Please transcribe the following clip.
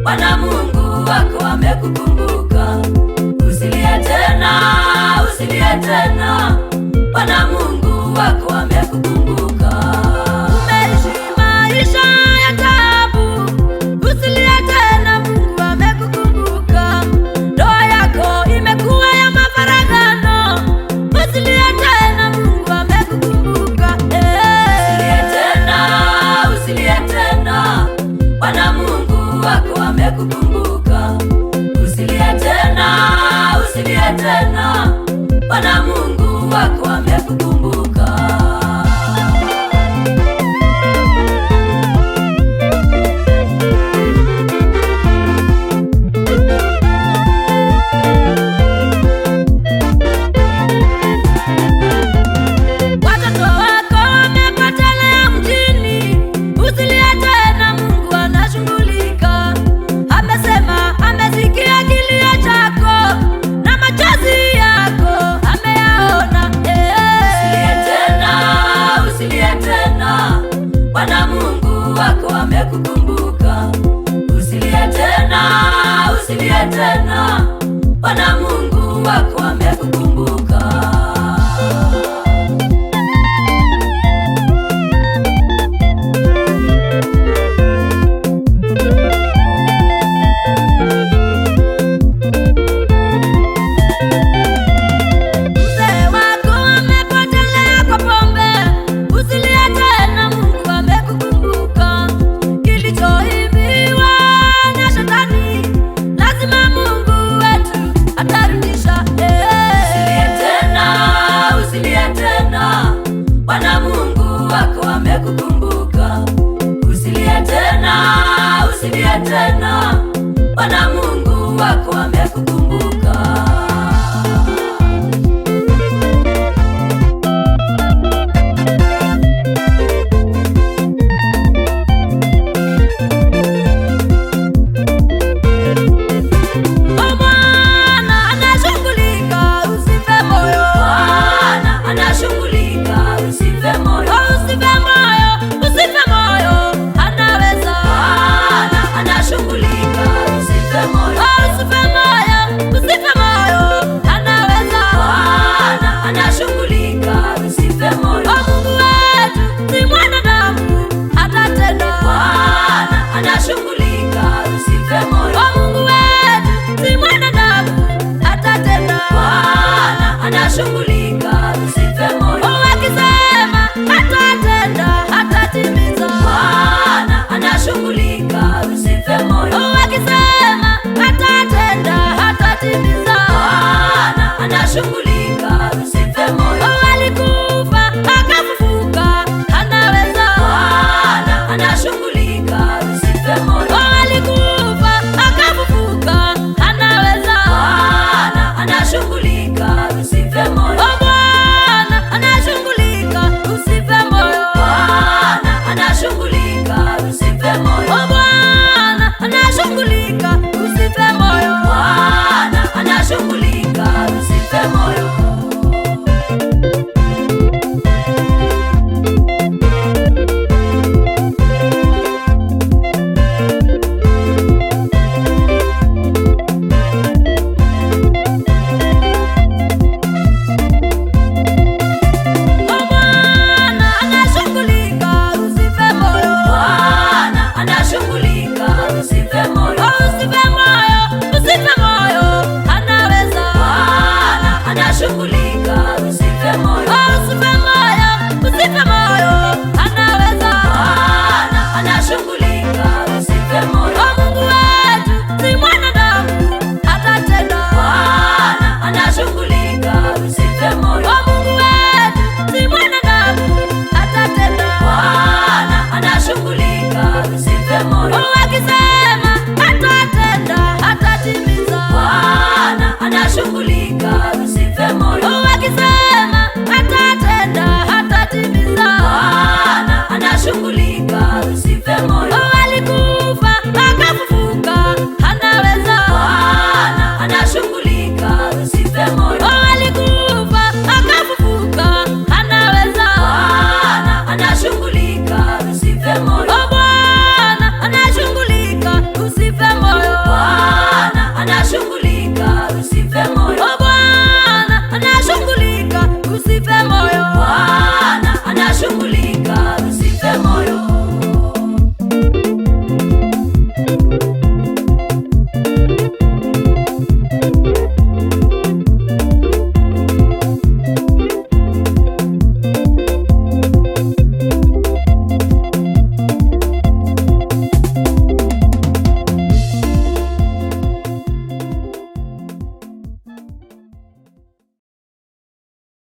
Bwana Mungu wako amekukumbuka. Usilie tena, usilie tena, Bwana Mungu wako amekukumbuka. Umeishi maisha ya taabu, usilie tena, Mungu amekukumbuka. Ndoa yako imekuwa ya mafaragano, usilie tena, Mungu amekukumbuka. Usilie tena, usilie tena, Bwana Mungu wako amekukumbuka. Usilie tena, usilie tena, Bwana Mungu wako amekukumbuka. Watoto wako wamepotelea mjini, usilie tena, Mungu anashughulika. Amesema amesikia kilio chako na machozi yako ameyaona. Usilie tena, usilie tena, Bwana Mungu wako amekukumbuka. Usilie tena, usilie tena, Bwana Mungu wako amekukumbuka. Bwana Mungu wako amekukumbuka. Usilie tena, usilie tena, Bwana Mungu wako amekukumbuka. Bwana anashughulika, usife moyo. Bwana anashughulika, usife moyo. Usife moyo, usife moyo, anaweza. Bwana anashughulika, usife moyo. Usife moyo, usife moyo, anaweza. Bwana anashughulika, usife moyo. Mungu wetu si mwanadamu atatenda. Bwana anashughulika, usife moyo. Mungu wetu si mwanadamu atatenda. Bwana anashughulika, usife moyo. Akisema atatenda, atatimiza. Bwana anashughulika, usife moyo. Akisema atatenda, atatimiza. Bwana anashughulika, usife moyo.